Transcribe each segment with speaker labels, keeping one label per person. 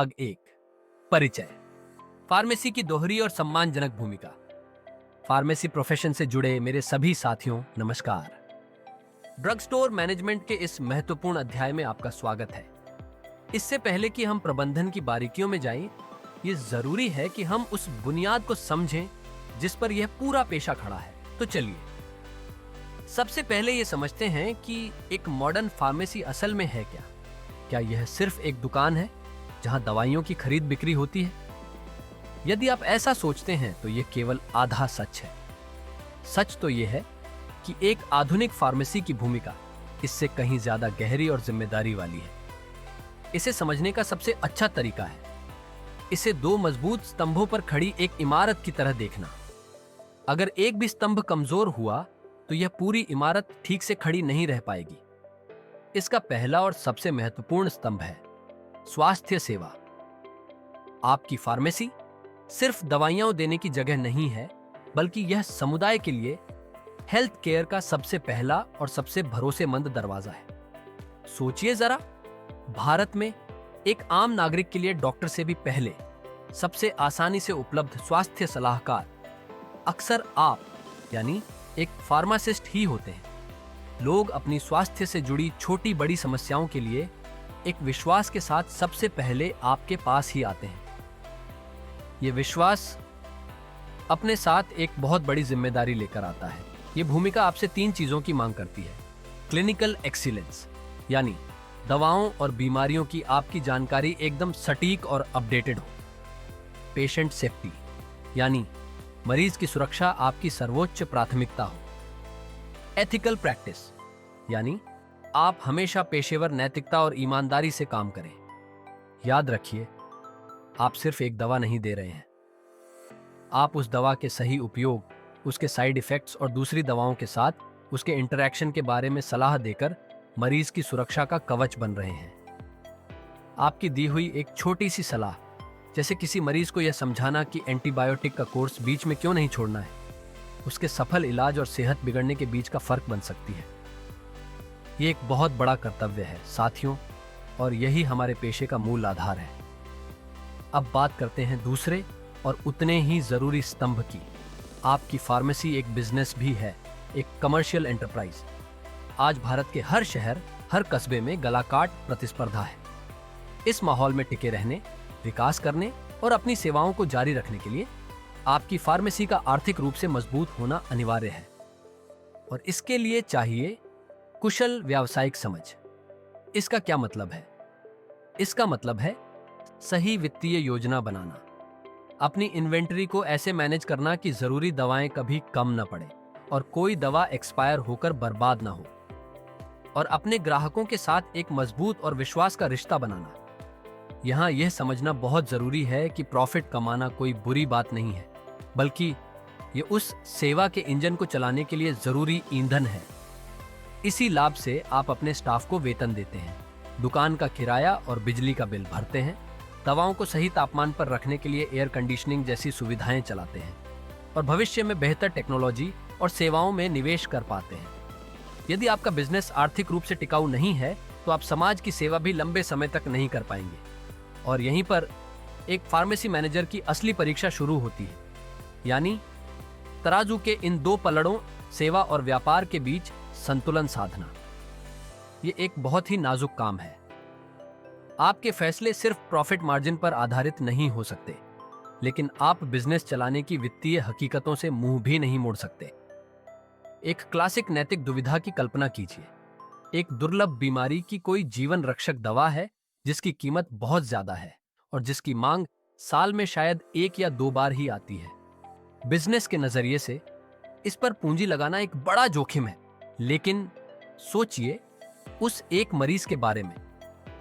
Speaker 1: भाग 1 परिचय। फार्मेसी की दोहरी और सम्मानजनक भूमिका। फार्मेसी प्रोफेशन से जुड़े मेरे सभी साथियों नमस्कार। ड्रग स्टोर मैनेजमेंट के इस महत्वपूर्ण अध्याय में आपका स्वागत है। इससे पहले कि हम प्रबंधन की बारीकियों में जाएं, ये जरूरी है कि हम उस बुनियाद को समझें जिस पर यह पूरा पेशा खड़ा है। तो चलिए सबसे पहले ये समझते हैं कि एक मॉडर्न फार्मेसी असल में है क्या। क्या यह सिर्फ एक दुकान है जहां दवाइयों की खरीद बिक्री होती है? यदि आप ऐसा सोचते हैं तो यह केवल आधा सच है। सच तो यह है कि एक आधुनिक फार्मेसी की भूमिका इससे कहीं ज्यादा गहरी और जिम्मेदारी वाली है। इसे समझने का सबसे अच्छा तरीका है इसे दो मजबूत स्तंभों पर खड़ी एक इमारत की तरह देखना। अगर एक भी स्तंभ कमजोर हुआ तो यह पूरी इमारत ठीक से खड़ी नहीं रह पाएगी। इसका पहला और सबसे महत्वपूर्ण स्तंभ है स्वास्थ्य सेवा। आपकी फार्मेसी सिर्फ दवाइयां देने की जगह नहीं है, बल्कि यह समुदाय के लिए हेल्थ केयर का सबसे पहला और सबसे भरोसेमंद दरवाजा है। सोचिए जरा, भारत में एक आम नागरिक के लिए डॉक्टर से भी पहले सबसे आसानी से उपलब्ध स्वास्थ्य सलाहकार अक्सर आप यानी एक फार्मासिस्ट ही होते हैं। लोग अपनी स्वास्थ्य से जुड़ी छोटी बड़ी समस्याओं के लिए एक विश्वास के साथ सबसे पहले आपके पास ही आते हैं। यह विश्वास अपने साथ एक बहुत बड़ी जिम्मेदारी लेकर आता है। यह भूमिका आपसे 3 चीजों की मांग करती है। क्लिनिकल एक्सीलेंस यानी दवाओं और बीमारियों की आपकी जानकारी एकदम सटीक और अपडेटेड हो। पेशेंट सेफ्टी यानी मरीज की सुरक्षा आपकी सर्वोच्च प्राथमिकता हो। एथिकल प्रैक्टिस यानी आप हमेशा पेशेवर नैतिकता और ईमानदारी से काम करें। याद रखिए, आप सिर्फ एक दवा नहीं दे रहे हैं, आप उस दवा के सही उपयोग, उसके साइड इफेक्ट्स और दूसरी दवाओं के साथ उसके इंटरैक्शन के बारे में सलाह देकर मरीज की सुरक्षा का कवच बन रहे हैं। आपकी दी हुई एक छोटी सी सलाह, जैसे किसी मरीज को यह समझाना कि एंटीबायोटिक का कोर्स बीच में क्यों नहीं छोड़ना है, उसके सफल इलाज और सेहत बिगड़ने के बीच का फर्क बन सकती है। यह एक बहुत बड़ा कर्तव्य है साथियों, और यही हमारे पेशे का मूल आधार है। अब बात करते हैं दूसरे और उतने ही जरूरी स्तंभ की। आपकी फार्मेसी एक बिजनेस भी है, एक कमर्शियल एंटरप्राइज। आज भारत के हर शहर, हर कस्बे में गलाकाट प्रतिस्पर्धा है। इस माहौल में टिके रहने, विकास करने और अपनी सेवाओं को जारी रखने के लिए आपकी फार्मेसी का आर्थिक रूप से मजबूत होना अनिवार्य है। और इसके लिए चाहिए कुशल व्यावसायिक समझ। इसका क्या मतलब है? इसका मतलब है सही वित्तीय योजना बनाना, अपनी इन्वेंटरी को ऐसे मैनेज करना कि जरूरी दवाएं कभी कम न पड़े और कोई दवा एक्सपायर होकर बर्बाद ना हो, और अपने ग्राहकों के साथ एक मजबूत और विश्वास का रिश्ता बनाना। यहां यह समझना बहुत जरूरी है कि प्रॉफिट कमाना कोई बुरी बात नहीं है, बल्कि ये उस सेवा के इंजन को चलाने के लिए जरूरी ईंधन है। इसी लाभ से आप अपने स्टाफ को वेतन देते हैं, दुकान का किराया और बिजली का बिल भरते हैं, दवाओं को सही तापमान पर रखने के लिए एयर कंडीशनिंग जैसी सुविधाएं चलाते हैं, और भविष्य में बेहतर टेक्नोलॉजी और सेवाओं में निवेश कर पाते हैं। यदि आपका बिजनेस आर्थिक रूप से टिकाऊ नहीं है तो आप समाज की सेवा भी लंबे समय तक नहीं कर पाएंगे। और यहीं पर एक फार्मेसी मैनेजर की असली परीक्षा शुरू होती है, यानी तराजू के इन 2 पलड़ों, सेवा और व्यापार के बीच संतुलन साधना। ये एक बहुत ही नाजुक काम है। आपके फैसले सिर्फ प्रॉफिट मार्जिन पर आधारित नहीं हो सकते, लेकिन आप बिजनेस चलाने की वित्तीय हकीकतों से मुंह भी नहीं मोड़ सकते। एक क्लासिक नैतिक दुविधा की कल्पना कीजिए। एक दुर्लभ बीमारी की कोई जीवन रक्षक दवा है जिसकी कीमत बहुत ज्यादा है और जिसकी मांग साल में शायद 1 या 2 बार ही आती है। बिजनेस के नजरिए से इस पर पूंजी लगाना एक बड़ा जोखिम है, लेकिन सोचिए उस एक मरीज के बारे में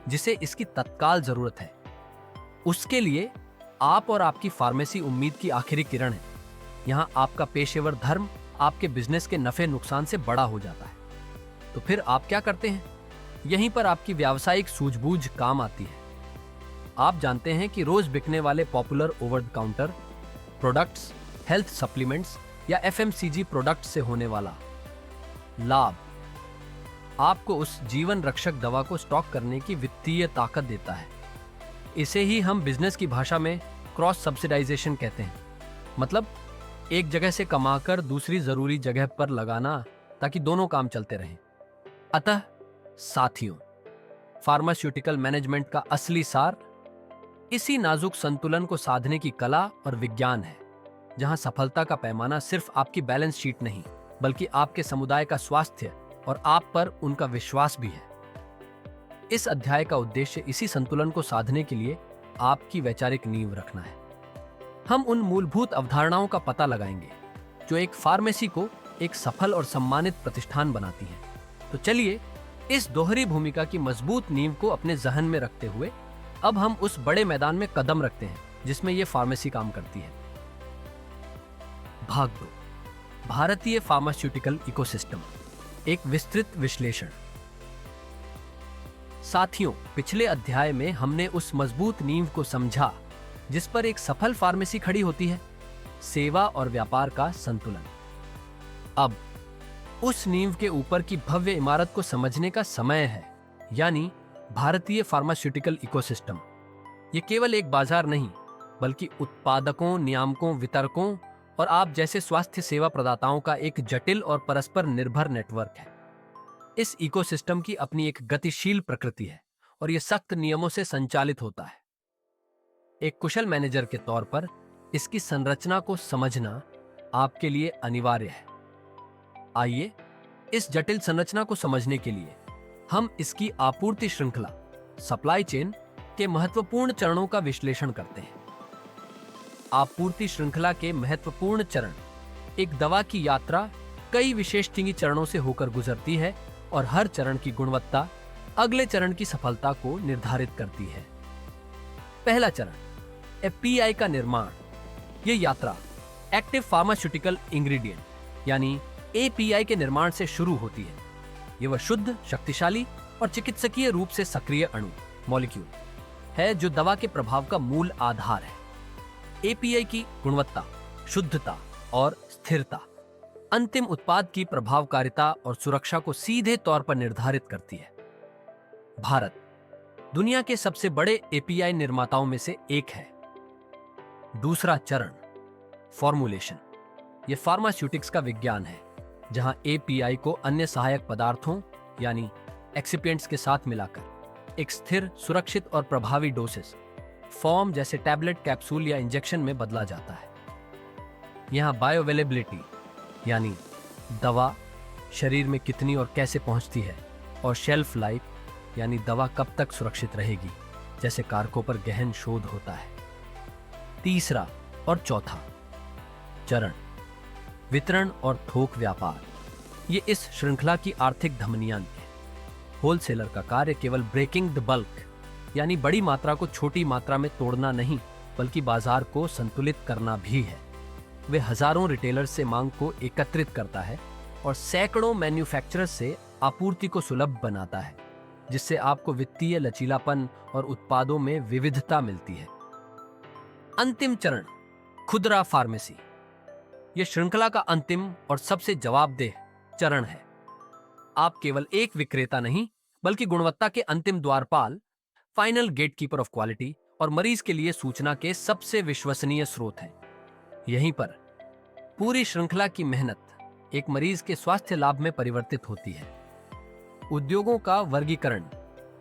Speaker 1: जिसे इसकी तत्काल जरूरत है। उसके लिए आप और आपकी फार्मेसी उम्मीद की आखिरी किरण है। यहां आपका पेशेवर धर्म आपके बिजनेस के नफे नुकसान से बड़ा हो जाता है। तो फिर आप क्या करते हैं? यहीं पर आपकी व्यावसायिक सूझबूझ काम आती है। आप जानते हैं कि रोज बिकने वाले popular over the counter products, health supplements या एफएमसीजी प्रोडक्ट्स से होने वाला लाभ आपको उस जीवन रक्षक दवा को स्टॉक करने की वित्तीय ताकत देता है। इसे ही हम बिजनेस की भाषा में क्रॉस सब्सिडाइजेशन कहते हैं। मतलब एक जगह से कमाकर दूसरी जरूरी जगह पर लगाना ताकि दोनों काम चलते रहें। अतः साथियों, फार्मास्यूटिकल मैनेजमेंट का असली सार इसी नाजुक संतुलन को साधने की कला और विज्ञान है, जहां सफलता का पैमाना सिर्फ आपकी बैलेंस शीट नहीं, बल्कि आपके समुदाय का स्वास्थ्य और आप पर उनका विश्वास भी है। इस अध्याय का उद्देश्य इसी संतुलन को साधने के लिए आपकी वैचारिक नींव रखना है। हम उन मूलभूत अवधारणाओं का पता लगाएंगे जो एक फार्मेसी को एक सफल और सम्मानित प्रतिष्ठान बनाती हैं। तो चलिए इस दोहरी भूमिका की मजबूत नींव को अपने जहन में रखते हुए अब हम उस बड़े मैदान में कदम रखते हैं जिसमें यह फार्मेसी काम करती है। भाग 2, भारतीय फार्मास्यूटिकल इकोसिस्टम, एक विस्तृत विश्लेषण। साथियों, पिछले अध्याय में हमने उस मजबूत नींव को समझा जिस पर एक सफल फार्मेसी खड़ी होती है, सेवा और व्यापार का संतुलन। अब उस नींव के ऊपर की भव्य इमारत को समझने का समय है, यानी भारतीय फार्मास्यूटिकल इकोसिस्टम। ये केवल एक बाजार नहीं, बल्कि उत्पादकों, नियामकों, वितरकों और आप जैसे स्वास्थ्य सेवा प्रदाताओं का एक जटिल और परस्पर निर्भर नेटवर्क है। इस इकोसिस्टम की अपनी एक गतिशील प्रकृति है और यह सख्त नियमों से संचालित होता है। एक कुशल मैनेजर के तौर पर इसकी संरचना को समझना आपके लिए अनिवार्य है। आइए इस जटिल संरचना को समझने के लिए हम इसकी आपूर्ति श्रृंखला, सप्लाई चेन के महत्वपूर्ण चरणों का विश्लेषण करते हैं। आपूर्ति श्रृंखला के महत्वपूर्ण चरण, एक दवा की यात्रा कई विशेषज्ञ चरणों से होकर गुजरती है और हर चरण की गुणवत्ता अगले चरण की सफलता को निर्धारित करती है। पहला चरण, एपीआई का निर्माण। यह यात्रा एक्टिव फार्मास्यूटिकल इंग्रेडिएंट यानी एपीआई के निर्माण से शुरू होती है। यह वह शुद्ध, शक्तिशाली और चिकित्सकीय रूप से सक्रिय अणु, मॉलिक्यूल है जो दवा के प्रभाव का मूल आधार है। एपीआई की गुणवत्ता, शुद्धता और स्थिरता अंतिम उत्पाद की प्रभावकारिता और सुरक्षा को सीधे तौर पर निर्धारित करती है। भारत दुनिया के सबसे बड़े एपीआई निर्माताओं में से एक है। दूसरा चरण, फॉर्मुलेशन। यह फार्मास्यूटिक्स का विज्ञान है, जहां एपीआई को अन्य सहायक पदार्थों यानी एक्सिपिएंट्स के साथ मिलाकर एक स्थिर, सुरक्षित और प्रभावी डोसेस फॉर्म जैसे टैबलेट, कैप्सूल या इंजेक्शन में बदला जाता है। यहां बायोअवेलेबिलिटी यानी दवा शरीर में कितनी और कैसे पहुंचती है, और शेल्फ लाइफ यानी दवा कब तक सुरक्षित रहेगी जैसे कारकों पर गहन शोध होता है। तीसरा और चौथा चरण, वितरण और थोक व्यापार। ये इस श्रृंखला की आर्थिक धमनियां है। होलसेलर का कार्य केवल ब्रेकिंग द बल्क यानी बड़ी मात्रा को छोटी मात्रा में तोड़ना नहीं, बल्कि बाजार को संतुलित करना भी है। वे हजारों रिटेलर्स से मांग को एकत्रित करता है और सैकड़ों मैन्युफैक्चरर्स से आपूर्ति को सुलभ बनाता है, जिससे आपको वित्तीय लचीलापन और उत्पादों में विविधता मिलती है। अंतिम चरण, खुदरा फार्मेसी। यह श्रृंखला का अंतिम और सबसे जवाबदेह चरण है। आप केवल एक विक्रेता नहीं, बल्कि गुणवत्ता के अंतिम द्वारपाल, फाइनल गेटकीपर ऑफ क्वालिटी और मरीज के लिए सूचना के सबसे विश्वसनीय स्रोत हैं। यहीं पर पूरी श्रृंखला की मेहनत एक मरीज के स्वास्थ्य लाभ में परिवर्तित होती है। उद्योगों का वर्गीकरण,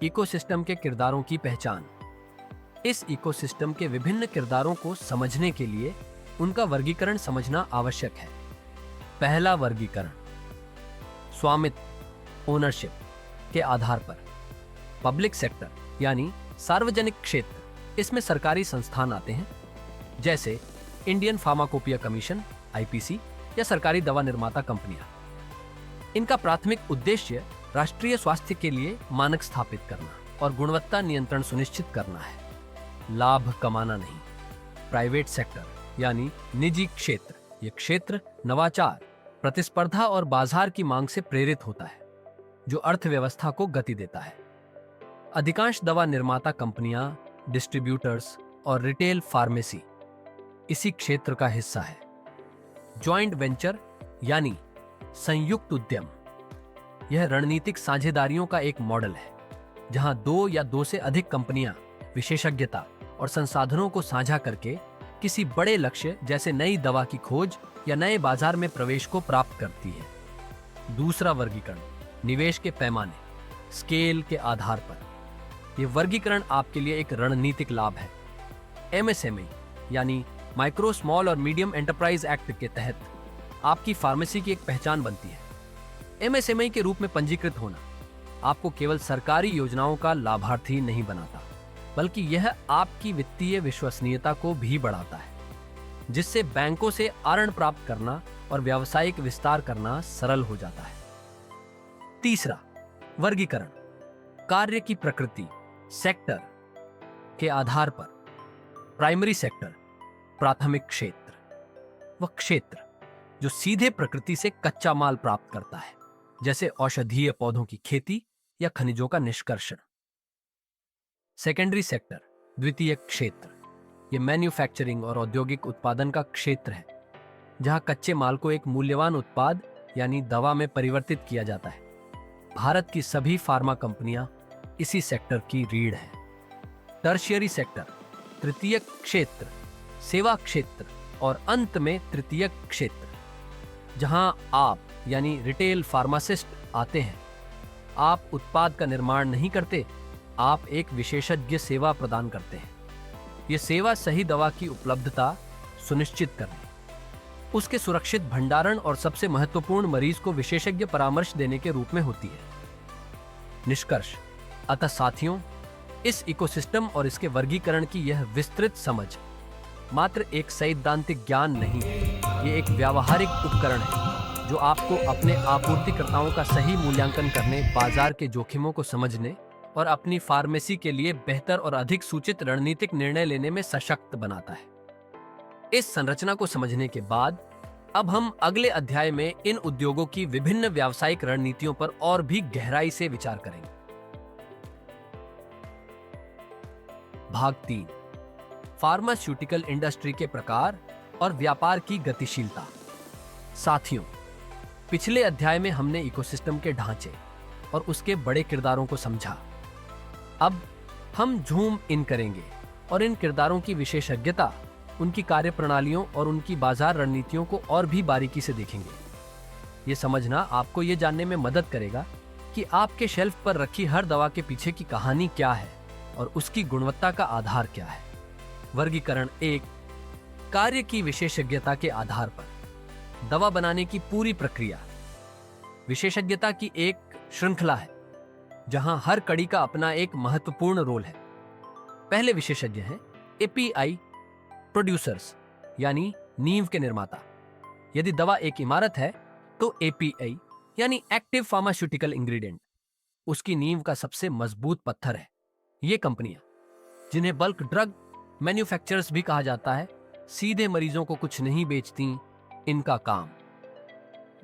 Speaker 1: इकोसिस्टम के किरदारों की पहचान। इस इकोसिस्टम के विभिन्न किरदारों को समझने के लिए उनका वर्गीकरण समझना आवश्यक है। पहला वर्गीकरण, स्वामित्व, ओनरशिप के आधार पर। पब्लिक सेक्टर यानी सार्वजनिक क्षेत्र, इसमें सरकारी संस्थान आते हैं जैसे इंडियन फार्माकोपिया कमीशन आईपीसी या सरकारी दवा निर्माता कंपनियां। इनका प्राथमिक उद्देश्य राष्ट्रीय स्वास्थ्य के लिए मानक स्थापित करना और गुणवत्ता नियंत्रण सुनिश्चित करना है, लाभ कमाना नहीं। प्राइवेट सेक्टर यानी निजी क्षेत्र, यह क्षेत्र नवाचार, प्रतिस्पर्धा और बाजार की मांग से प्रेरित होता है, जो अर्थव्यवस्था को गति देता है। अधिकांश दवा निर्माता कंपनियां, डिस्ट्रीब्यूटर्स और रिटेल फार्मेसी इसी क्षेत्र का हिस्सा है। जॉइंट वेंचर यानी संयुक्त उद्यम, यह रणनीतिक साझेदारियों का एक मॉडल है, जहां दो या दो से अधिक कंपनियां विशेषज्ञता और संसाधनों को साझा करके किसी बड़े लक्ष्य जैसे नई दवा की खोज या नए बाजार में प्रवेश को प्राप्त करती है। दूसरा वर्गीकरण, निवेश के पैमाने, स्केल के आधार पर। यह वर्गीकरण आपके लिए एक रणनीतिक लाभ है। एमएसएमई यानी माइक्रो, स्मॉल और मीडियम एंटरप्राइज एक्ट के तहत आपकी फार्मेसी की एक पहचान बनती है। एमएसएमई के रूप में पंजीकृत होना आपको केवल सरकारी योजनाओं का लाभार्थी नहीं बनाता, बल्कि यह आपकी वित्तीय विश्वसनीयता को भी बढ़ाता है, जिससे बैंकों से ऋण प्राप्त करना और व्यावसायिक विस्तार करना सरल हो जाता है। तीसरा वर्गीकरण, कार्य की प्रकृति, सेक्टर के आधार पर। प्राइमरी सेक्टर, प्राथमिक क्षेत्र, वह क्षेत्र जो सीधे प्रकृति से कच्चा माल प्राप्त करता है, जैसे औषधीय पौधों की खेती या खनिजों का निष्कर्षण। सेकेंडरी सेक्टर, द्वितीय क्षेत्र, यह मैन्युफैक्चरिंग और औद्योगिक उत्पादन का क्षेत्र है, जहां कच्चे माल को एक मूल्यवान उत्पाद यानी दवा में परिवर्तित किया जाता है। भारत की सभी फार्मा कंपनियां इसी सेक्टर की रीढ़ है। टर्शियरी सेक्टर, तृतीय क्षेत्र, सेवा क्षेत्र और अंत में तृतीय क्षेत्र, जहां आप यानी रिटेल फार्मासिस्ट आते हैं। आप उत्पाद का निर्माण नहीं करते, आप एक विशेषज्ञ सेवा प्रदान करते हैं। यह सेवा सही दवा की उपलब्धता सुनिश्चित करने, उसके सुरक्षित भंडारण और सबसे महत्वपूर्ण, मरीज को विशेषज्ञ परामर्श देने के रूप में होती है। निष्कर्ष, अतः साथियों, इस इकोसिस्टम और इसके वर्गीकरण की यह विस्तृत समझ मात्र एक सैद्धांतिक ज्ञान नहीं है, ये एक व्यावहारिक उपकरण है जो आपको अपने आपूर्तिकर्ताओं का सही मूल्यांकन करने, बाजार के जोखिमों को समझने और अपनी फार्मेसी के लिए बेहतर और अधिक सूचित रणनीतिक निर्णय लेने में सशक्त बनाता है। इस संरचना को समझने के बाद अब हम अगले अध्याय में इन उद्योगों की विभिन्न व्यावसायिक रणनीतियों पर और भी गहराई से विचार करेंगे। भाग 3, फार्मास्यूटिकल इंडस्ट्री के प्रकार और व्यापार की गतिशीलता। साथियों, पिछले अध्याय में हमने इकोसिस्टम के ढांचे और उसके बड़े किरदारों को समझा। अब हम झूम इन करेंगे और इन किरदारों की विशेषज्ञता, उनकी कार्यप्रणालियों और उनकी बाजार रणनीतियों को और भी बारीकी से देखेंगे। ये समझना आपको ये जानने में मदद करेगा कि आपके शेल्फ पर रखी हर दवा के पीछे की कहानी क्या है और उसकी गुणवत्ता का आधार क्या है। वर्गीकरण 1, कार्य की विशेषज्ञता के आधार पर दवा बनाने की पूरी प्रक्रिया। विशेषज्ञता की एक श्रृंखला है जहां हर कड़ी का अपना एक महत्वपूर्ण रोल है। पहले विशेषज्ञ हैं एपीआई प्रोड्यूसर्स, यानी नींव के निर्माता। यदि दवा एक इमारत है तो एपीआई यानी एक्टिव फार्मास्यूटिकल इंग्रेडिएंट उसकी नींव का सबसे मजबूत पत्थर है। ये कंपनियां, जिन्हें बल्क ड्रग मैन्युफैक्चरर्स भी कहा जाता है, सीधे मरीजों को कुछ नहीं बेचती। इनका काम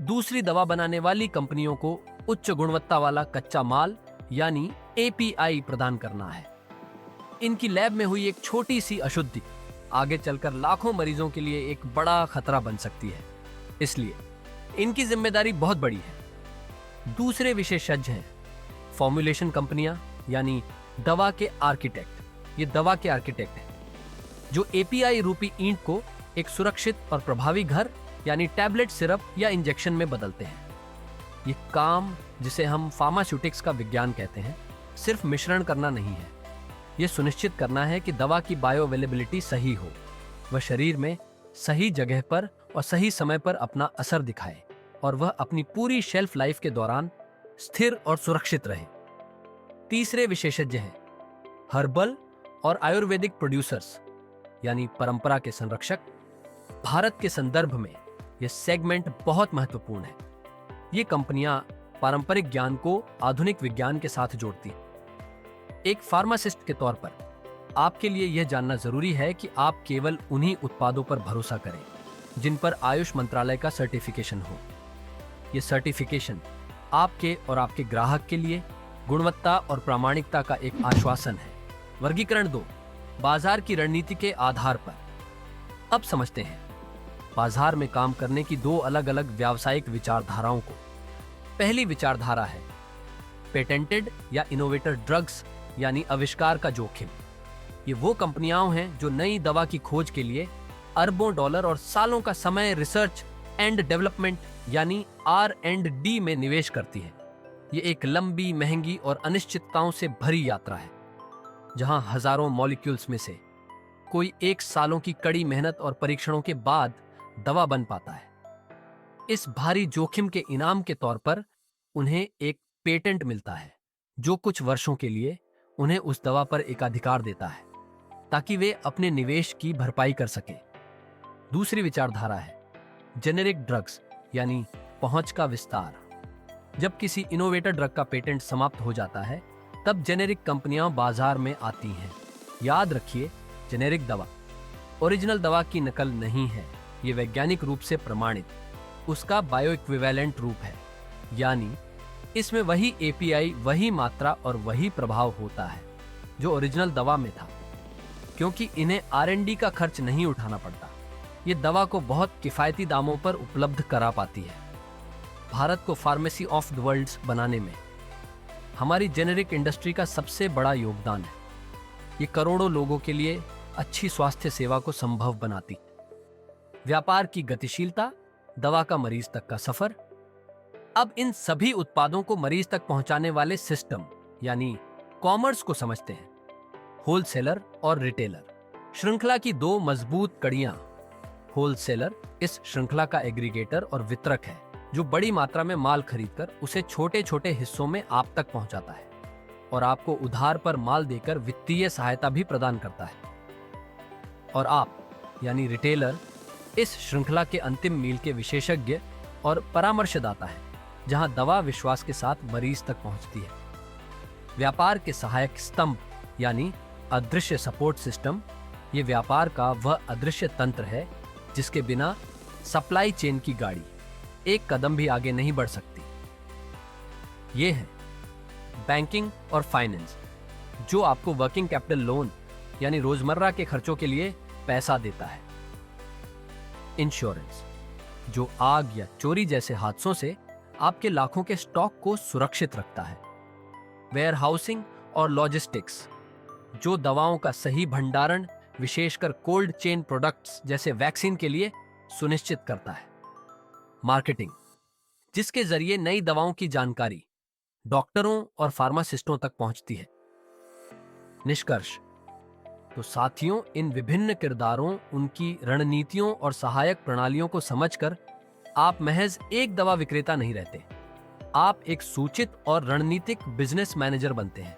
Speaker 1: दूसरी दवा बनाने वाली कंपनियों को उच्च गुणवत्ता वाला कच्चा माल यानी एपीआई प्रदान करना है। इनकी लैब में हुई एक छोटी सी अशुद्धि आगे चलकर लाखों मरीजों के लिए एक बड़ा खतरा बन सकती है, इसलिए इनकी जिम्मेदारी बहुत बड़ी है। दूसरे विशेषज्ञ हैं फॉर्मुलेशन कंपनियां, यानी दवा के आर्किटेक्ट। ये दवा के आर्किटेक्ट हैं जो एपीआई रूपी ईंट को एक सुरक्षित और प्रभावी घर यानी टैबलेट, सिरप या इंजेक्शन में बदलते हैं। ये काम, जिसे हम फार्मास्यूटिक्स का विज्ञान कहते हैं, सिर्फ मिश्रण करना नहीं है। यह सुनिश्चित करना है कि दवा की बायो अवेलेबिलिटी सही हो, वह शरीर में सही जगह पर और सही समय पर अपना असर दिखाए और वह अपनी पूरी शेल्फ लाइफ के दौरान स्थिर और सुरक्षित रहे। तीसरे विशेषज्ञ हैं हर्बल और आयुर्वेदिक प्रोड्यूसर्स, यानी परंपरा के संरक्षक। भारत के संदर्भ में यह सेगमेंट बहुत महत्वपूर्ण है। ये कंपनियां पारंपरिक ज्ञान को आधुनिक विज्ञान के साथ जोड़ती हैं। एक फार्मासिस्ट के तौर पर आपके लिए यह जानना जरूरी है कि आप केवल उन्हीं उत्पादों पर भरोसा करें जिन पर आयुष मंत्रालय का सर्टिफिकेशन हो। यह सर्टिफिकेशन आपके और आपके ग्राहक के लिए गुणवत्ता और प्रामाणिकता का एक आश्वासन है। वर्गीकरण 2, बाजार की रणनीति के आधार पर। अब समझते हैं बाजार में काम करने की दो अलग अलग व्यावसायिक विचारधाराओं को। पहली विचारधारा है पेटेंटेड या इनोवेटर ड्रग्स, यानी आविष्कार का जोखिम। ये वो कंपनियां हैं जो नई दवा की खोज के लिए अरबों डॉलर और सालों का समय रिसर्च एंड डेवलपमेंट यानी R&D में निवेश करती है। ये एक लंबी, महंगी और अनिश्चितताओं से भरी यात्रा है, जहां हजारों मॉलिक्यूल्स में से कोई एक सालों की कड़ी मेहनत और परीक्षणों के बाद दवा बन पाता है। इस भारी जोखिम के इनाम के तौर पर उन्हें एक पेटेंट मिलता है, जो कुछ वर्षों के लिए उन्हें उस दवा पर एकाधिकार देता है, ताकि वे अपने निवेश की भरपाई कर सकें। दूसरी विचारधारा है जेनेरिक ड्रग्स यानी पहुंच का विस्तार। जब किसी इनोवेटर ड्रग का पेटेंट समाप्त हो जाता है, तब जेनेरिक कंपनियां बाजार में आती हैं। याद रखिए, जेनेरिक दवा ओरिजिनल दवा की नकल नहीं है। ये वैज्ञानिक रूप से प्रमाणित उसका बायो इक्विवेलेंट रूप है, यानी इसमें वही एपीआई, वही मात्रा और वही प्रभाव होता है जो ओरिजिनल दवा में था, क्योंकि इन्हें R&D का खर्च नहीं उठाना पड़ता। ये दवा को बहुत किफायती दामों पर उपलब्ध करा पाती है। भारत को फार्मेसी ऑफ द वर्ल्ड बनाने में हमारी जेनेरिक इंडस्ट्री का सबसे बड़ा योगदान है। ये करोड़ों लोगों के लिए अच्छी स्वास्थ्य सेवा को संभव बनाती है। व्यापार की गतिशीलता, दवा का मरीज तक का सफर। अब इन सभी उत्पादों को मरीज तक पहुंचाने वाले सिस्टम यानी कॉमर्स को समझते हैं। होलसेलर और रिटेलर श्रृंखला की दो मजबूत कड़ियां। होलसेलर इस श्रृंखला का एग्रीगेटर और वितरक है, जो बड़ी मात्रा में माल खरीदकर उसे छोटे छोटे हिस्सों में आप तक पहुंचाता है और आपको उधार पर माल देकर वित्तीय सहायता भी प्रदान करता है। और आप यानी रिटेलर इस श्रृंखला के अंतिम मील के विशेषज्ञ और परामर्शदाता है, जहां दवा विश्वास के साथ मरीज तक पहुंचती है। व्यापार के सहायक स्तंभ यानी अदृश्य सपोर्ट सिस्टम, ये व्यापार का वह अदृश्य तंत्र है जिसके बिना सप्लाई चेन की गाड़ी एक कदम भी आगे नहीं बढ़ सकती। ये है बैंकिंग और फाइनेंस, जो आपको वर्किंग कैपिटल लोन यानी रोजमर्रा के खर्चों के लिए पैसा देता है। इंश्योरेंस, जो आग या चोरी जैसे हादसों से आपके लाखों के स्टॉक को सुरक्षित रखता है। वेयरहाउसिंग और लॉजिस्टिक्स, जो दवाओं का सही भंडारण, विशेषकर कोल्ड चेन प्रोडक्ट्स जैसे वैक्सीन के लिए सुनिश्चित करता है। मार्केटिंग, जिसके जरिए नई दवाओं की जानकारी डॉक्टरों और फार्मासिस्टों तक पहुंचती है। निष्कर्ष, तो साथियों, इन विभिन्न किरदारों, उनकी रणनीतियों और सहायक प्रणालियों को समझकर आप महज एक दवा विक्रेता नहीं रहते, आप एक सूचित और रणनीतिक बिजनेस मैनेजर बनते हैं।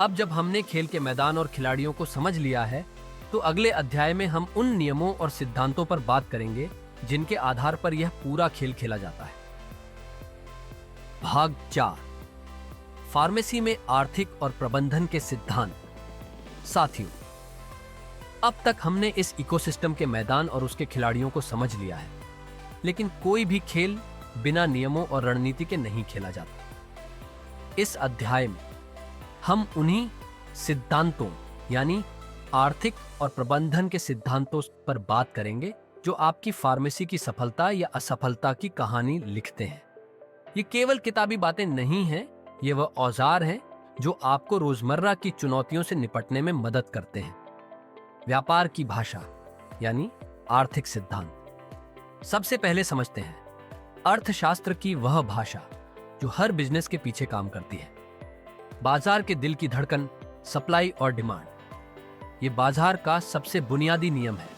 Speaker 1: अब जब हमने खेल के मैदान और खिलाड़ियों को समझ लिया है, तो अगले अध्याय में हम उन नियमों और सिद्धांतों पर बात करेंगे जिनके आधार पर यह पूरा खेल खेला जाता है। भाग 4, फार्मेसी में आर्थिक और प्रबंधन के सिद्धांत। साथियों, अब तक हमने इस इकोसिस्टम के मैदान और उसके खिलाड़ियों को समझ लिया है, लेकिन कोई भी खेल बिना नियमों और रणनीति के नहीं खेला जाता। इस अध्याय में हम उन्हीं सिद्धांतों यानी आर्थिक और प्रबंधन के सिद्धांतों पर बात करेंगे जो आपकी फार्मेसी की सफलता या असफलता की कहानी लिखते हैं। ये केवल किताबी बातें नहीं हैं, ये वह औजार हैं जो आपको रोजमर्रा की चुनौतियों से निपटने में मदद करते हैं। व्यापार की भाषा यानी आर्थिक सिद्धांत। सबसे पहले समझते हैं अर्थशास्त्र की वह भाषा जो हर बिजनेस के पीछे काम करती है। बाजार के दिल की धड़कन, सप्लाई और डिमांड। ये बाजार का सबसे बुनियादी नियम है,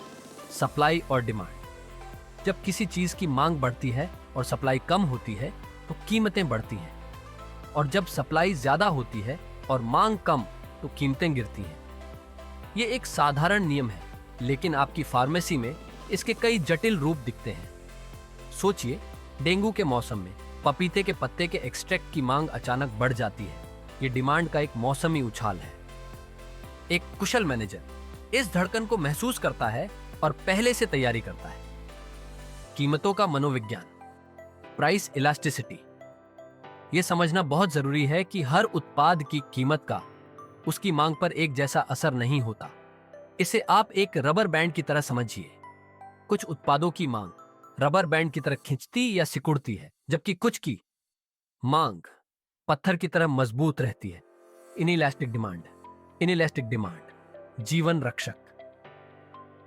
Speaker 1: सप्लाई और डिमांड। जब किसी चीज की मांग बढ़ती है और सप्लाई कम होती है तो कीमतें बढ़ती हैं, और जब सप्लाई ज्यादा होती है और मांग कम तो कीमतें गिरती हैं। ये एक साधारण नियम है, लेकिन आपकी फार्मेसी में इसके कई जटिल रूप दिखते हैं। सोचिए, डेंगू के मौसम में पपीते के पत्ते के एक्सट्रैक्ट की मांग अचानक बढ़ जाती है। ये डिमांड का एक मौसमी उछाल है। एक कुशल मैनेजर इस धड़कन को महसूस करता है और पहले से तैयारी करता है। कीमतों का मनोविज्ञान, प्राइस इलास्टिसिटी। यह समझना बहुत जरूरी है कि हर उत्पाद की कीमत का उसकी मांग पर एक जैसा असर नहीं होता। इसे आप एक रबर बैंड की तरह समझिए। कुछ उत्पादों की मांग रबर बैंड की तरह खिंचती या सिकुड़ती है, जबकि कुछ की मांग पत्थर की तरह मजबूत रहती है। Inelastic demand. जीवन रक्षक।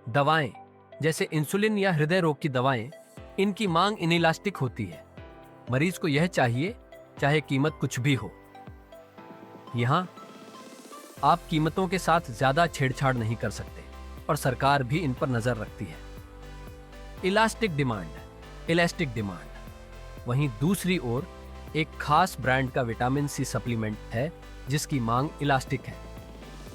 Speaker 1: दवाएं जैसे इंसुलिन या हृदय रोग की दवाएं, इनकी मांग इनइलास्टिक होती है। मरीज को यह चाहिए चाहे कीमत कुछ भी हो। यहां आप कीमतों के साथ ज्यादा छेड़छाड़ नहीं कर सकते और सरकार भी इन पर नजर रखती है। Elastic demand, elastic demand. वहीं दूसरी ओर एक खास ब्रांड का विटामिन सी सप्लीमेंट है जिसकी मांग इलास्टिक है।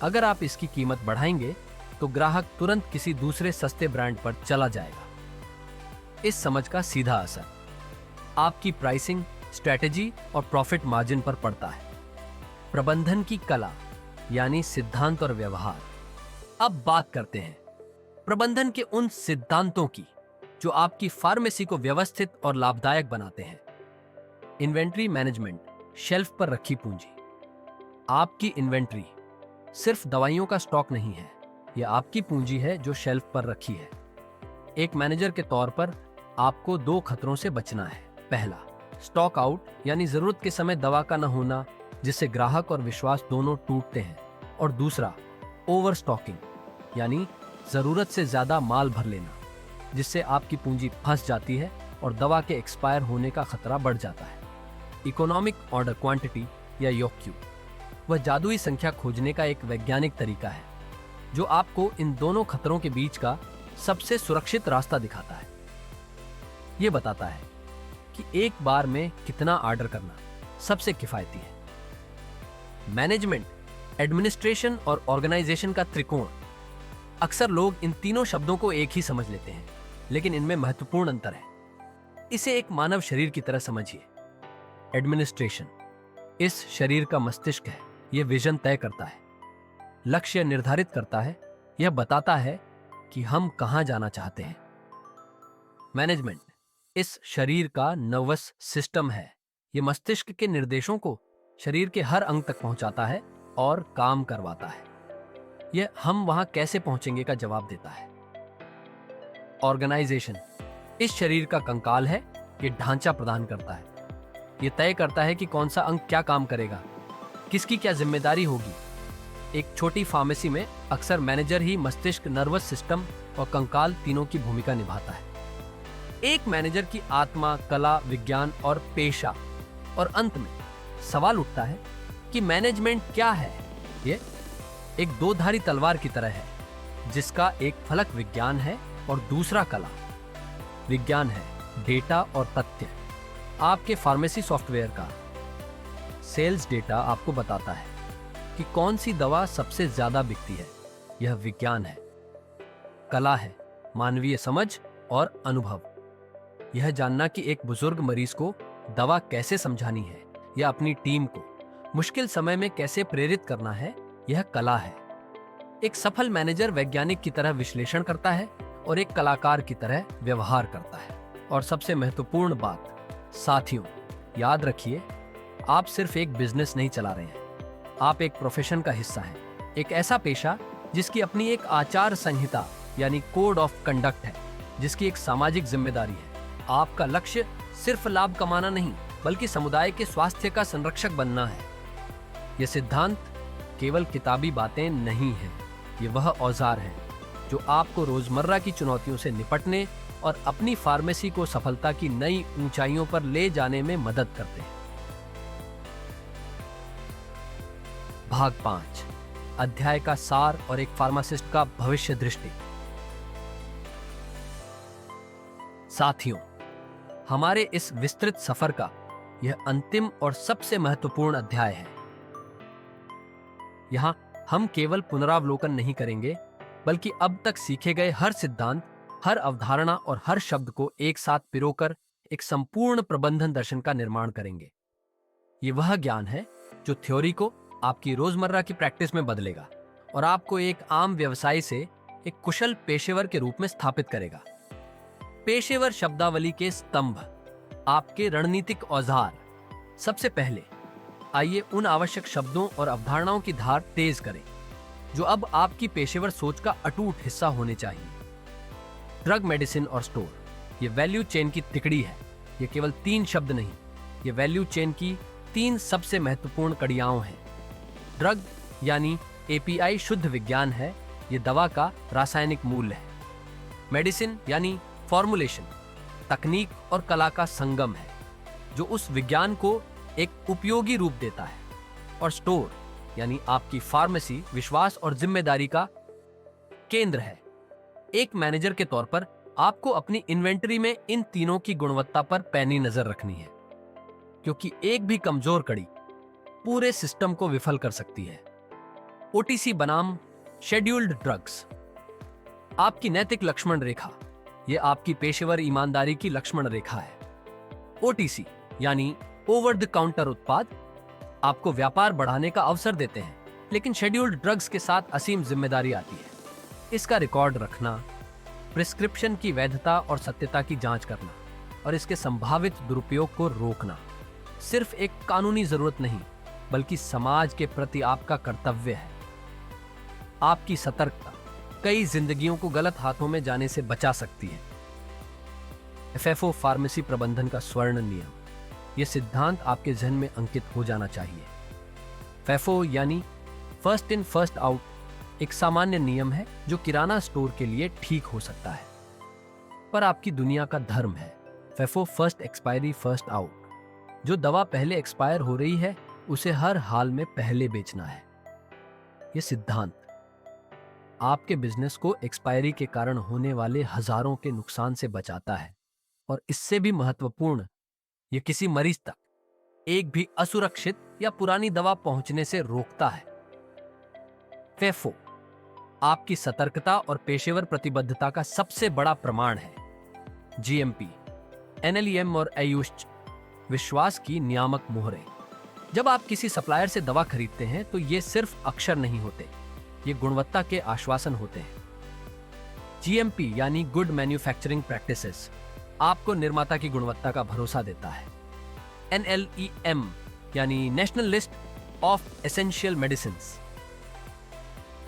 Speaker 1: अगर आप इसकी कीमत बढ़ाएंगे तो ग्राहक तुरंत किसी दूसरे सस्ते ब्रांड पर चला जाएगा। इस समझ का सीधा असर आपकी प्राइसिंग स्ट्रेटेजी और प्रॉफिट मार्जिन पर पड़ता है। प्रबंधन की कला यानी सिद्धांत और व्यवहार। अब बात करते हैं प्रबंधन के उन सिद्धांतों की जो आपकी फार्मेसी को व्यवस्थित और लाभदायक बनाते हैं। इन्वेंट्री मैनेजमेंट, शेल्फ पर रखी पूंजी। आपकी इन्वेंट्री सिर्फ दवाइयों का स्टॉक नहीं है, यह आपकी पूंजी है जो शेल्फ पर रखी है। एक मैनेजर के तौर पर आपको 2 खतरों से बचना है। पहला, स्टॉक आउट यानी जरूरत के समय दवा का न होना, जिससे ग्राहक और विश्वास दोनों टूटते हैं। और दूसरा, ओवर स्टॉकिंग यानी जरूरत से ज्यादा माल भर लेना, जिससे आपकी पूंजी फंस जाती है और दवा के एक्सपायर होने का खतरा बढ़ जाता है। इकोनॉमिक ऑर्डर क्वांटिटी या योक्यू, वह जादुई संख्या खोजने का एक वैज्ञानिक तरीका है जो आपको इन दोनों खतरों के बीच का सबसे सुरक्षित रास्ता दिखाता है। यह बताता है कि एक बार में कितना ऑर्डर करना सबसे किफायती है। मैनेजमेंट, एडमिनिस्ट्रेशन और ऑर्गेनाइजेशन का त्रिकोण। अक्सर लोग इन तीनों शब्दों को एक ही समझ लेते हैं, लेकिन इनमें महत्वपूर्ण अंतर है। इसे एक मानव शरीर की तरह समझिए। एडमिनिस्ट्रेशन इस शरीर का मस्तिष्क है। यह विजन तय करता है, लक्ष्य निर्धारित करता है, यह बताता है कि हम कहां जाना चाहते हैं। मैनेजमेंट इस शरीर का नर्वस सिस्टम है। यह मस्तिष्क के निर्देशों को शरीर के हर अंग तक पहुंचाता है और काम करवाता है। यह हम वहां कैसे पहुंचेंगे का जवाब देता है। ऑर्गेनाइजेशन इस शरीर का कंकाल है। यह ढांचा प्रदान करता है। यह तय करता है कि कौन सा अंग क्या काम करेगा, किसकी क्या जिम्मेदारी होगी। एक छोटी फार्मेसी में अक्सर मैनेजर ही मस्तिष्क, नर्वस सिस्टम और कंकाल तीनों की भूमिका निभाता है। एक मैनेजर की आत्मा, कला, विज्ञान और पेशा। और अंत में सवाल उठता है कि मैनेजमेंट क्या है। यह एक 2-धारी तलवार की तरह है, जिसका एक फलक विज्ञान है और दूसरा कला। विज्ञान है डेटा और तथ्य। आपके फार्मेसी सॉफ्टवेयर का सेल्स डेटा आपको बताता है कि कौन सी दवा सबसे ज्यादा बिकती है। यह विज्ञान है। कला है मानवीय समझ और अनुभव। यह जानना कि एक बुजुर्ग मरीज को दवा कैसे समझानी है या अपनी टीम को मुश्किल समय में कैसे प्रेरित करना है, यह कला है। एक सफल मैनेजर वैज्ञानिक की तरह विश्लेषण करता है और एक कलाकार की तरह व्यवहार करता है। और सबसे महत्वपूर्ण बात, साथियों, याद रखिए, आप सिर्फ एक बिजनेस नहीं चला रहे हैं, आप एक प्रोफेशन का हिस्सा हैं। एक ऐसा पेशा जिसकी अपनी एक आचार संहिता यानी कोड ऑफ कंडक्ट है, जिसकी एक सामाजिक जिम्मेदारी है। आपका लक्ष्य सिर्फ लाभ कमाना नहीं, बल्कि समुदाय के स्वास्थ्य का संरक्षक बनना है। यह सिद्धांत केवल किताबी बातें नहीं हैं, ये वह औजार हैं जो आपको रोजमर्रा की चुनौतियों से निपटने और अपनी फार्मेसी को सफलता की नई ऊंचाइयों पर ले जाने में मदद करते हैं। भाग 5, अध्याय का सार और एक फार्मासिस्ट का भविष्य दृष्टि। साथियों, हमारे इस विस्तृत सफर का यह अंतिम और सबसे महत्वपूर्ण अध्याय है। यहां हम केवल पुनरावलोकन नहीं करेंगे, बल्कि अब तक सीखे गए हर सिद्धांत, हर अवधारणा और हर शब्द को एक साथ पिरोकर एक संपूर्ण प्रबंधन दर्शन का निर्माण करेंगे। ये वह ज्ञान है जो थ्योरी को आपकी रोजमर्रा की प्रैक्टिस में बदलेगा और आपको एक आम व्यवसायी से एक कुशल पेशेवर के रूप में स्थापित करेगा। पेशेवर शब्दावली के स्तंभ, आपके रणनीतिक औजार। सबसे पहले आइए उन आवश्यक शब्दों और अवधारणाओं की धार तेज करें जो अब आपकी पेशेवर सोच का अटूट हिस्सा होने चाहिए। ड्रग, मेडिसिन और स्टोर, ये वैल्यू चेन की तिकड़ी है। ये केवल 3 शब्द नहीं, ये वैल्यू चेन की 3 सबसे महत्वपूर्ण कड़ियाओं हैं। ड्रग यानी एपीआई शुद्ध विज्ञान है ये दवा का रासायनिक मूल्य है। मेडिसिन यानी फॉर्मुलेशन तकनीक और कला का संगम है जो उस विज्ञान को एक उपयोगी रूप देता है। और स्टोर यानी आपकी फार्मेसी विश्वास और जिम्मेदारी का केंद्र है। एक मैनेजर के तौर पर आपको अपनी इन्वेंटरी में इन तीनों की गुणवत्ता पर पैनी नजर रखनी है, क्योंकि एक भी कमजोर कड़ी पूरे सिस्टम को विफल कर सकती है। ओटीसी बनाम शेड्यूल्ड ड्रग्स आपकी नैतिक लक्ष्मण रेखा, यह आपकी पेशेवर ईमानदारी की लक्ष्मण रेखा है। ओटीसी यानी ओवर द काउंटर उत्पाद आपको व्यापार बढ़ाने का अवसर देते हैं, लेकिन शेड्यूल्ड ड्रग्स के साथ असीम जिम्मेदारी आती है। इसका रिकॉर्ड रखना, प्रिस्क्रिप्शन की वैधता और सत्यता की जांच करना और इसके संभावित दुरुपयोग को रोकना सिर्फ एक कानूनी जरूरत नहीं, बल्कि समाज के प्रति आपका कर्तव्य है। आपकी सतर्कता कई जिंदगियों को गलत हाथों में जाने से बचा सकती है। एफएफओ फार्मेसी प्रबंधन का स्वर्ण नियम, यह सिद्धांत आपके जहन में अंकित हो जाना चाहिए। फैफो यानी फर्स्ट इन फर्स्ट आउट एक सामान्य नियम है जो किराना स्टोर के लिए ठीक हो सकता है, पर आपकी दुनिया का धर्म है फैफो फर्स्ट एक्सपायरी फर्स्ट आउट। जो दवा पहले एक्सपायर हो रही है उसे हर हाल में पहले बेचना है। यह सिद्धांत आपके बिजनेस को एक्सपायरी के कारण होने वाले हजारों के नुकसान से बचाता है, और इससे भी महत्वपूर्ण, यह किसी मरीज तक एक भी असुरक्षित या पुरानी दवा पहुंचने से रोकता है। फैफो आपकी सतर्कता और पेशेवर प्रतिबद्धता का सबसे बड़ा प्रमाण है। जीएमपी, एनएलईएम और आयुष विश्वास की नियामक मोहरें। जब आप किसी सप्लायर से दवा खरीदते हैं तो ये सिर्फ अक्षर नहीं होते, ये गुणवत्ता के आश्वासन होते हैं। जीएमपी यानी गुड मैन्युफैक्चरिंग प्रैक्टिसेस आपको निर्माता की गुणवत्ता का भरोसा देता है। एनएलईएम यानी national list of essential medicines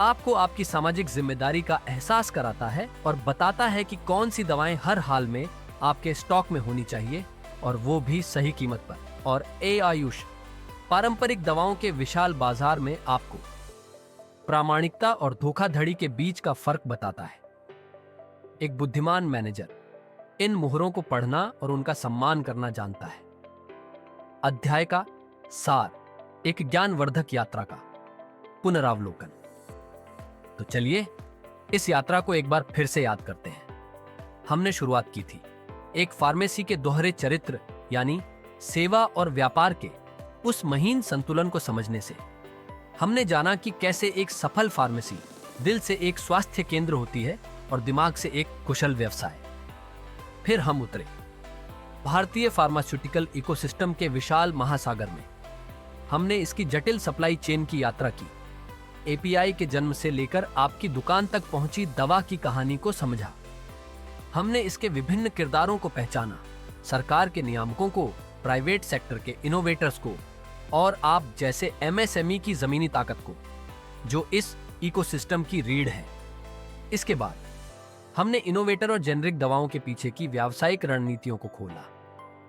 Speaker 1: आपको आपकी सामाजिक जिम्मेदारी का एहसास कराता है और बताता है कि कौन सी दवाएं हर हाल में आपके स्टॉक में होनी चाहिए, और वो भी सही कीमत पर। और आयुष पारंपरिक दवाओं के विशाल बाजार में आपको प्रामाणिकता और धोखाधड़ी के बीच का फर्क बताता है। एक बुद्धिमान मैनेजर इन मोहरों को पढ़ना और उनका सम्मान करना जानता है। अध्याय का सार, एक ज्ञानवर्धक यात्रा का पुनरावलोकन। तो चलिए इस यात्रा को एक बार फिर से याद करते हैं। हमने शुरुआत की थी एक फार्मेसी के दोहरे चरित्र यानी सेवा और व्यापार के उस महीन संतुलन को समझने से। हमने जाना कि कैसे एक सफल फार्मेसी दिल से एक स्वास्थ्य केंद्र होती है और दिमाग से एक कुशल व्यवसाय। फिर हम उतरे भारतीय फार्मास्यूटिकल इकोसिस्टम के विशाल महासागर में। हमने इसकी जटिल सप्लाई चेन की यात्रा की, एपीआई के जन्म से लेकर आपकी दुकान तक पहुंची दवा की कहानी को समझा। हमने इसके विभिन्न किरदारों को पहचाना, सरकार के नियामकों को, प्राइवेट सेक्टर के इनोवेटर्स को, और आप जैसे एमएसएमई की जमीनी ताकत को, जो इस इकोसिस्टम की रीढ़ है। इसके बाद हमने इनोवेटर और जेनरिक दवाओं के पीछे की व्यावसायिक रणनीतियों को खोला।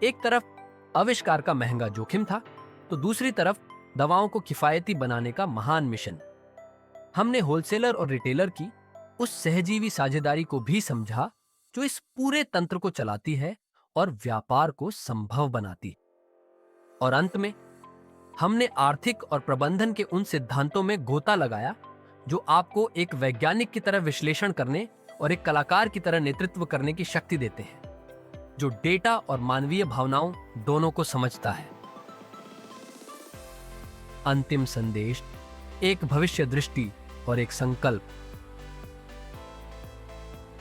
Speaker 1: एक तरफ आविष्कार का महंगा जोखिम था, तो दूसरी तरफ दवाओं को किफायती बनाने का महान मिशन। हमने होलसेलर और रिटेलर की उस सहजीवी साझेदारी को भी समझा जो इस पूरे तंत्र को चलाती है और व्यापार को संभव बनाती है। और अंत में हमने आर्थिक और प्रबंधन के उन सिद्धांतों में गोता लगाया जो आपको एक वैज्ञानिक की तरह विश्लेषण करने और एक कलाकार की तरह नेतृत्व करने की शक्ति देते हैं, जो डेटा और मानवीय भावनाओं दोनों को समझता है। अंतिम संदेश, एक भविष्य दृष्टि और एक संकल्प।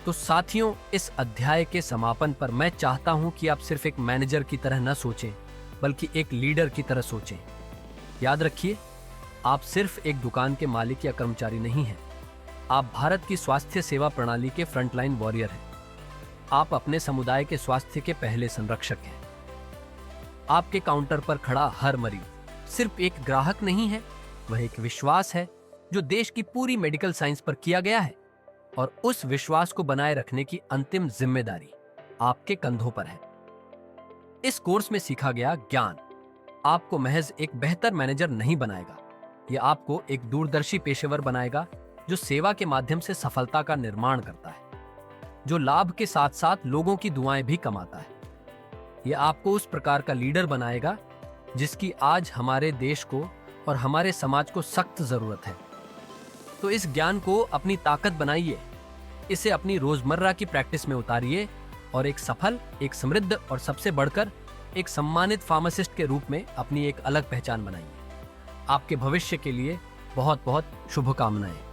Speaker 1: तो साथियों, इस अध्याय के समापन पर मैं चाहता हूं कि आप सिर्फ एक मैनेजर की तरह न सोचें, बल्कि एक लीडर की तरह सोचें। याद रखिए, आप सिर्फ एक दुकान के मालिक या कर्मचारी नहीं हैं। आप भारत की स्वास्थ्य सेवा प्रणाली के फ्रंटलाइन वॉरियर हैं। आप अपने समुदाय के स्वास्थ्य के पहले संरक्षक हैं। आपके काउंटर पर खड़ा हर मरीज सिर्फ एक ग्राहक नहीं है, वह एक विश्वास है जो देश की पूरी मेडिकल साइंस पर किया गया है, और उस विश्वास को बनाए रखने की अंतिम जिम्मेदारी आपके कंधों पर है। इस कोर्स में सीखा गया ज्ञान आपको महज एक बेहतर मैनेजर नहीं बनाएगा, यह आपको एक दूरदर्शी पेशेवर बनाएगा जो सेवा के माध्यम से सफलता का निर्माण करता है, जो लाभ के साथ साथ लोगों की दुआएं भी कमाता है। यह आपको उस प्रकार का लीडर बनाएगा जिसकी आज हमारे देश को और हमारे समाज को सख्त जरूरत है। तो इस ज्ञान को अपनी ताकत बनाइए, इसे अपनी रोजमर्रा की प्रैक्टिस में उतारिए और एक सफल, एक समृद्ध और सबसे बढ़कर एक सम्मानित फार्मासिस्ट के रूप में अपनी एक अलग पहचान बनाइए। आपके भविष्य के लिए बहुत बहुत शुभकामनाएं।